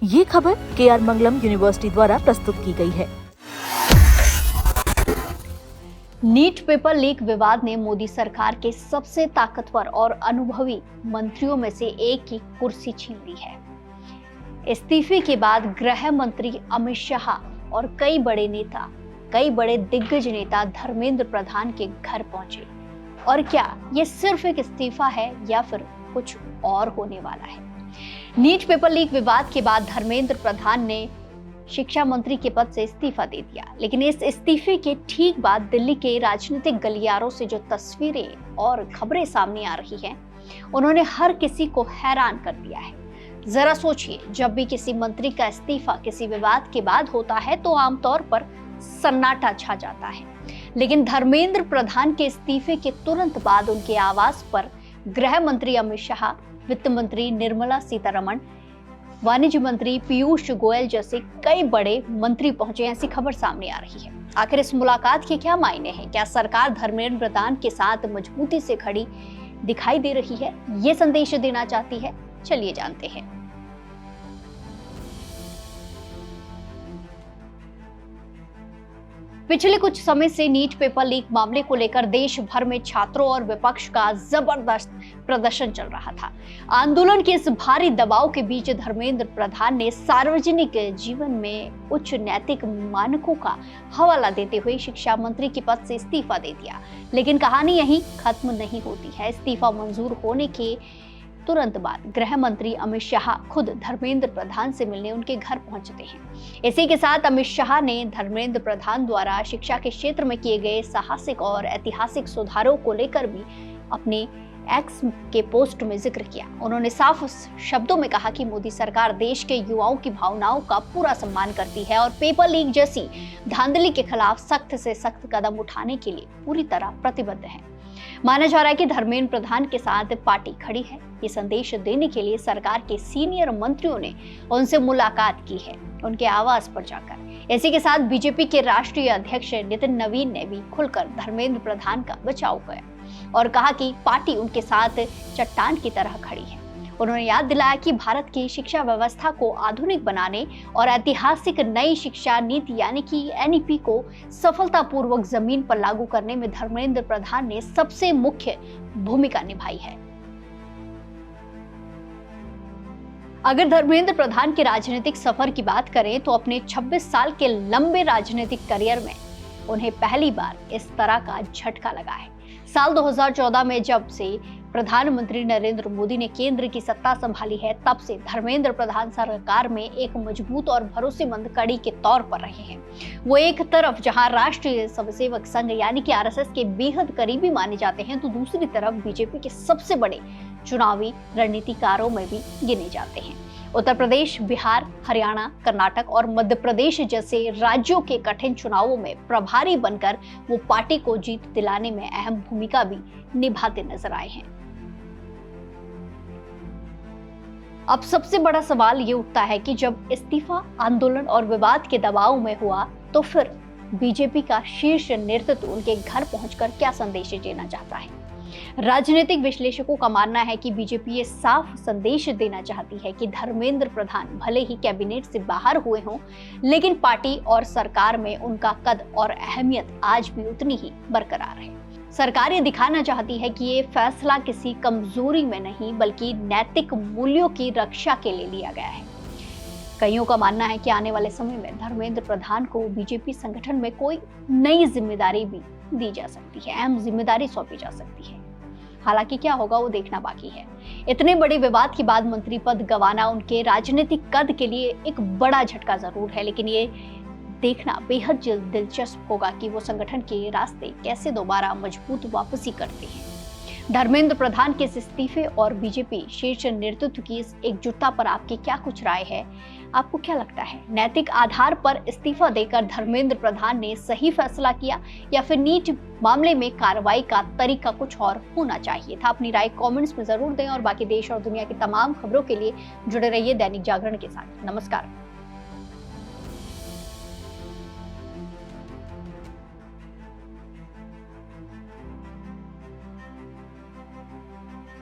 ये खबर KR मंगलम university द्वारा प्रस्तुत की गई है। नीट पेपर लीक विवाद ने मोदी सरकार के सबसे ताकतवर और अनुभवी मंत्रियों में से एक की कुर्सी छीन ली है। इस्तीफे के बाद गृह मंत्री अमित शाह और कई बड़े दिग्गज नेता धर्मेंद्र प्रधान के घर पहुंचे। और क्या ये सिर्फ एक इस्तीफा है या फिर कुछ और होने वाला है? नीट पेपर लीक विवाद के बाद धर्मेंद्र प्रधान ने शिक्षा मंत्री के पद से इस्तीफा दे दिया, लेकिन इस इस्तीफे के ठीक बाद दिल्ली के राजनीतिक गलियारों से जो तस्वीरें और खबरें सामने आ रही हैं, उन्होंने हर किसी को हैरान कर दिया है। जरा सोचिए, जब भी किसी मंत्री का इस्तीफा किसी विवाद के बाद होता है तो आमतौर पर सन्नाटा छा जाता है, लेकिन धर्मेंद्र प्रधान के इस्तीफे के तुरंत बाद उनके आवास पर गृह मंत्री अमित शाह, वित्त मंत्री निर्मला सीतारमण, वाणिज्य मंत्री पीयूष गोयल जैसे कई बड़े मंत्री पहुंचे, ऐसी खबर सामने आ रही है। आखिर इस मुलाकात के क्या मायने हैं? क्या सरकार धर्मेंद्र प्रधान के साथ मजबूती से खड़ी दिखाई दे रही है? ये संदेश देना चाहती है? चलिए जानते हैं। पिछले कुछ समय से नीट पेपर लीक मामले को लेकर देश भर में छात्रों और विपक्ष का जबरदस्त प्रदर्शन चल रहा था। आंदोलन के इस भारी दबाव के बीच धर्मेंद्र प्रधान ने सार्वजनिक जीवन में उच्च नैतिक मानकों का हवाला देते हुए शिक्षा मंत्री के पद से इस्तीफा दे दिया। लेकिन कहानी यहीं खत्म नहीं होती है। इस्तीफा मंजूर होने के तुरंत बाद गृह मंत्री अमित शाह खुद धर्मेंद्र प्रधान से मिलने उनके घर पहुंचते हैं। इसी के साथ अमित शाह ने धर्मेंद्र प्रधान द्वारा शिक्षा के क्षेत्र में किए गए साहसिक और ऐतिहासिक सुधारों को लेकर भी अपने एक्स के पोस्ट में जिक्र किया। उन्होंने साफ शब्दों में कहा कि मोदी सरकार देश के युवाओं की भावनाओं का पूरा सम्मान करती है और पेपर लीक जैसी धांधली के खिलाफ सख्त से सख्त कदम उठाने के लिए पूरी तरह प्रतिबद्ध है। माना जा रहा है कि धर्मेंद्र प्रधान के साथ पार्टी खड़ी है। ये संदेश देने के लिए सरकार के सीनियर मंत्रियों ने उनसे मुलाकात की है, उनके आवास पर जाकर। इसी के साथ बीजेपी के राष्ट्रीय अध्यक्ष नितिन नवीन ने भी खुलकर धर्मेंद्र प्रधान का बचाव किया और कहा कि पार्टी उनके साथ चट्टान की तरह खड़ी है। उन्होंने याद दिलाया कि भारत की शिक्षा व्यवस्था को आधुनिक बनाने और ऐतिहासिक नई शिक्षा नीति यानी कि NEP को सफलतापूर्वक जमीन पर लागू करने में धर्मेंद्र प्रधान ने सबसे मुख्य भूमिका निभाई है। अगर धर्मेंद्र प्रधान के राजनीतिक सफर की बात करें तो अपने 26 साल के लंबे राजनीतिक करियर में उन्हें पहली बार इस तरह का झटका लगा है। साल 2014 में जब से प्रधानमंत्री नरेंद्र मोदी ने केंद्र की सत्ता संभाली है, तब से धर्मेंद्र प्रधान सरकार में एक मजबूत और भरोसेमंद कड़ी के तौर पर रहे हैं। वो एक तरफ जहां राष्ट्रीय स्वयंसेवक संघ यानी कि RSS के बेहद करीबी माने जाते हैं, तो दूसरी तरफ बीजेपी के सबसे बड़े चुनावी रणनीतिकारों में भी गिने जाते हैं। उत्तर प्रदेश, बिहार, हरियाणा, कर्नाटक और मध्य प्रदेश जैसे राज्यों के कठिन चुनावों में प्रभारी बनकर वो पार्टी को जीत दिलाने में अहम भूमिका भी निभाते नजर आए हैं। अब सबसे बड़ा सवाल ये उठता है कि जब इस्तीफा आंदोलन और विवाद के दबाव में हुआ, तो फिर बीजेपी का शीर्ष नेतृत्व उनके घर पहुंचकर क्या संदेश देना चाहता है? राजनीतिक विश्लेषकों का मानना है कि बीजेपी ये साफ संदेश देना चाहती है कि धर्मेंद्र प्रधान भले ही कैबिनेट से बाहर हुए हों, लेकिन पार्टी और सरकार में उनका कद और अहमियत आज भी उतनी ही बरकरार है। सरकार ये दिखाना चाहती है कि ये फैसला किसी कमजोरी में नहीं, बल्कि नैतिक मूल्यों की रक्षा के लिए लिया गया है। कईयों का मानना है कि आने वाले समय में धर्मेंद्र प्रधान को बीजेपी संगठन में कोई नई जिम्मेदारी भी दी जा सकती है, अहम जिम्मेदारी सौंपी जा सकती है। हालांकि क्या होगा वो देखना बाकी है। इतने बड़े विवाद के बाद मंत्री पद गंवाना उनके राजनीतिक कद के लिए एक बड़ा झटका जरूर है, लेकिन ये देखना बेहद दिलचस्प होगा कि वो संगठन के रास्ते कैसे दोबारा मजबूत वापसी करते हैं। धर्मेंद्र प्रधान के इस इस्तीफे और बीजेपी शीर्ष नेतृत्व की इस एकजुटता पर आपकी क्या कुछ राय है? आपको क्या लगता है, नैतिक आधार पर इस्तीफा देकर धर्मेंद्र प्रधान ने सही फैसला किया या फिर नीट मामले में कार्रवाई का तरीका कुछ और होना चाहिए था? अपनी राय कमेंट्स में जरूर दें और बाकी देश और दुनिया की तमाम खबरों के लिए जुड़े रहिए दैनिक जागरण के साथ। नमस्कार।